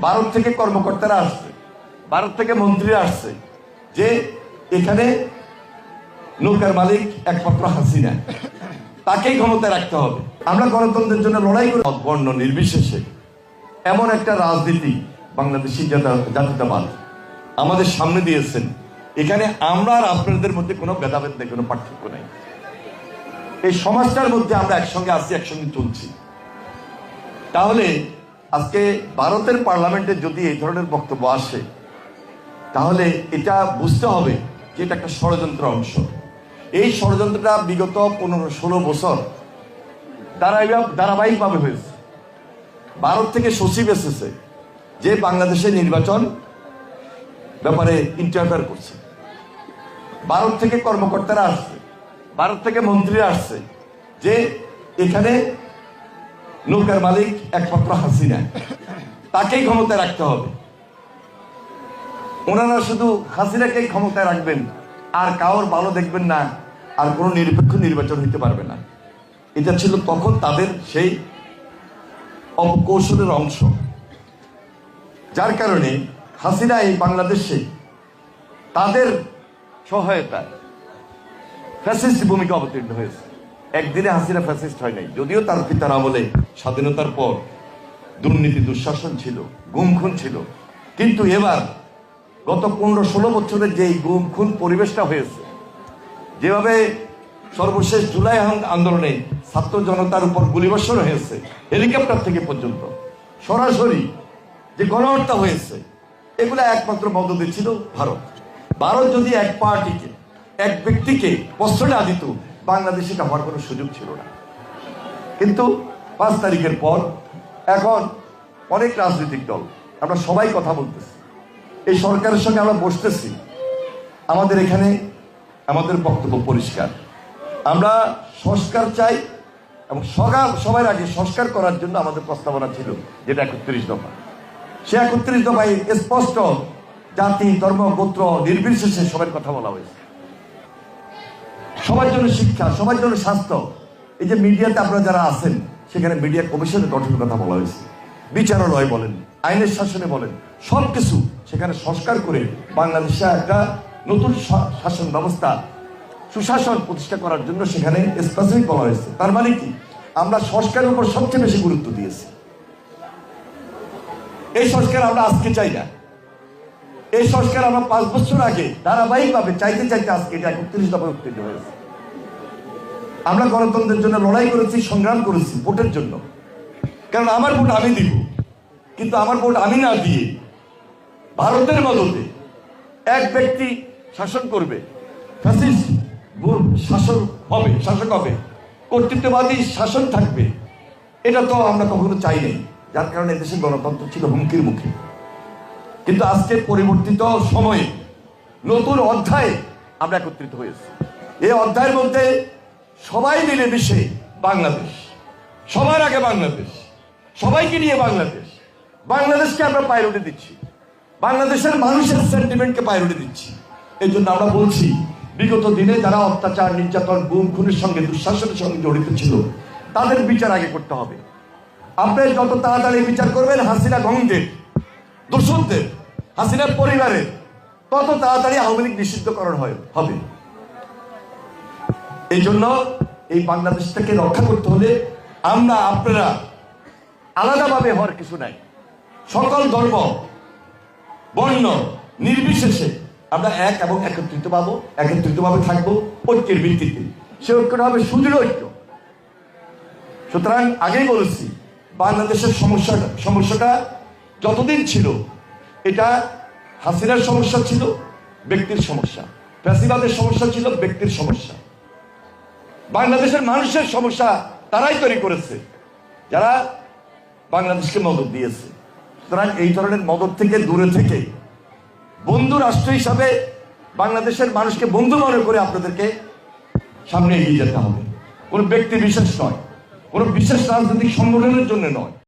ভারত থেকে কর্মকর্তারা আসছে, ভারত থেকে মন্ত্রীরা আসছে যে এখানে নৌকার মালিক একমাত্র হাসিনা, তাকেই ক্ষমতায় রাখতে হবে। আমরা গণতন্ত্রের জন্য লড়াই করি, বর্ণ নির্বিশেষে এমন একটা রাজনীতি বাংলাদেশি জাতীয়তাবাদ আমাদের সামনে দিয়েছেন। এখানে আমরা আর আপনাদের মধ্যে কোনো ভেদাভেদ নেই, কোনো পার্থক্য নেই। এই সমাজটার মধ্যে আমরা একসঙ্গে আছি, একসঙ্গে চলছি। তাহলে আজকে ভারতের পার্লামেন্টে যদি এই ধরনের বক্তব্য আসে, তাহলে এটা বুঝতে হবে যে এটা একটা ষড়যন্ত্র অংশ। এই ষড়যন্ত্রটা বিগত 15-16 বছর ধারাবাহিকভাবে হয়েছে। ভারত থেকে সচিব এসেছে যে বাংলাদেশের নির্বাচন ব্যাপারে ইন্টারফেয়ার করছে, ভারত থেকে কর্মকর্তারা আসছে, ভারত থেকে মন্ত্রীরা আসছে যে এখানে নৌকার মালিক একমাত্র হাসিনা, তাকেই ক্ষমতায় রাখতে হবে। ওনারা শুধু হাসিনাকেই ক্ষমতায় রাখবেন, আর কারোর ভালো দেখবেন না, আর কোনো নিরপেক্ষ নির্বাচন হইতে পারবে না। এটা ছিল তখন তাদের সেই অপকৌশলের অংশ, যার কারণে হাসিনা এই বাংলাদেশে তাদের সহায়তায় ফ্যাসিস্ট ভূমিকা অবতীর্ণ হয়েছে। একদিনে হাসিনা ফ্যাসিস্ট হয় নাই, যদিও তার পিতার আমলে স্বাধীনতার পর দুর্নীতি দুঃশাসন ছিল, গুম খুন ছিল, কিন্তু এবার গত 15-16 বছরের যে গুম খুন পরিবেশটা হয়েছে, যেভাবে সর্বশেষ জুলাই আন্দোলনে ছাত্র জনতার উপর গুলিবর্ষণ হয়েছে, হেলিকপ্টার থেকে পর্যন্ত সরাসরি যে গণহত্যা হয়েছে, এগুলো একমাত্র মদত দিচ্ছিল ভারত। ভারত যদি এক পার্টিকে, এক ব্যক্তিকে কষ্ট না দিত, বাংলাদেশে হওয়ার কোনো সুযোগ ছিল না। কিন্তু 5 তারিখের পর এখন অনেক রাজনৈতিক দল, আমরা সবাই কথা বলতেছি, এই সরকারের সঙ্গে আমরা বসতেছি। আমাদের এখানে আমাদের বক্তব্য পরিষ্কার, আমরা সংস্কার চাই, এবং সবার আগে সংস্কার করার জন্য আমাদের প্রস্তাবনা ছিল যেটা 31 দফা। সে 31 দফায় স্পষ্ট জাতি, ধর্ম, গোত্র নির্বিশেষে সবার কথা বলা হয়েছে। সবার জন্য শিক্ষা, সবার জন্য স্বাস্থ্য। এই যে মিডিয়াতে আপনারা যারা আছেন, সেখানে মিডিয়া কমিশনের গঠনের কথা বলা হয়েছে, বিচারালয় বলেন, আইনের শাসনে বলেন, সবকিছু সেখানে সংস্কার করে বাংলাদেশে একটা নতুন শাসন ব্যবস্থা, সুশাসন প্রতিষ্ঠা করার জন্য সেখানে স্পেসিফিক বলা হয়েছে। তার মানে কি, আমরা সংস্কারের উপর সবচেয়ে বেশি গুরুত্ব দিয়েছি। এই সংস্কার আমরা আজকে চাই না, এই সংস্কার আমরা 5 বছর আগে ধারাবাহিকভাবে চাইতে চাইতে আজকে এটা 31 দফায় উত্তীর্ণ হয়েছে। আমরা গণতন্ত্রের জন্য লড়াই করেছি, সংগ্রাম করেছি ভোটের জন্য, কারণ আমার ভোট আমি দিব। কিন্তু আমার ভোট আমি না দিয়ে ভারতের মদতে এক ব্যক্তি শাসন করবে, ফ্যাসিস্ট শাসক হবে, কর্তৃত্ববাদী শাসন থাকবে, এটা তো আমরা কখনো চাই নাই। যার কারণে দেশের গণতন্ত্র ছিল হুমকির মুখে। কিন্তু আজকে পরিবর্তিত সময়ে নতুন অধ্যায়ে আমরা একত্রিত হয়েছি। এই অধ্যায়ের মধ্যে সবাই মিলে মিশে বাংলাদেশ, সবার আগে বাংলাদেশ, সবাইকে নিয়ে বাংলাদেশ, বাংলাদেশকে আমরা প্রায়োরিটি দিচ্ছি, বাংলাদেশের মানুষের সেন্টিমেন্টকে প্রায়োরিটি দিচ্ছি। এই জন্য আমরা বলছি, বিগত দিনে যারা অত্যাচার, নির্যাতন, গুম খুনের সঙ্গে, দুঃশাসনের সঙ্গে জড়িত ছিল, তাদের বিচার আগে করতে হবে। আপনি যত তাড়াতাড়ি বিচার করবেন হাসিনা গঙ্গের দোষকদের, হাসিনার পরিবারের, তত তাড়াতাড়ি আওয়ামী লীগ নিষিদ্ধকরণ হবে। এই জন্য এই বাংলাদেশটাকে রক্ষা করতে হলে আমরা, আপনারা আলাদাভাবে হওয়ার কিছু নাই। সকল ধর্ম, বর্ণ নির্বিশেষে আমরা এক এবং একত্রিতভাবে থাকবো ঐক্যের ভিত্তিতে। সে ঐক্যটা হবে সুদৃঢ় ঐক্য। সুতরাং আগেই বলেছি, বাংলাদেশের সমস্যাটা যতদিন ছিল, এটা হাসিনার সমস্যা ছিল, ব্যক্তির সমস্যা, ফ্যাসিবাদের সমস্যা ছিল, ব্যক্তির সমস্যা। বাংলাদেশের মানুষের সমস্যা তারাই তৈরি করেছে যারা বাংলাদেশকে মদত দিয়েছে। সুতরাং এই ধরনের মদত থেকে দূরে থেকে বন্ধু রাষ্ট্র হিসাবে বাংলাদেশের মানুষকে বন্ধু মনে করে আপনাদেরকে সামনে এগিয়ে যেতে হবে। কোনো ব্যক্তি বিশেষ নয়, কোনো বিশেষ রাজনৈতিক সংগঠনের জন্য নয়।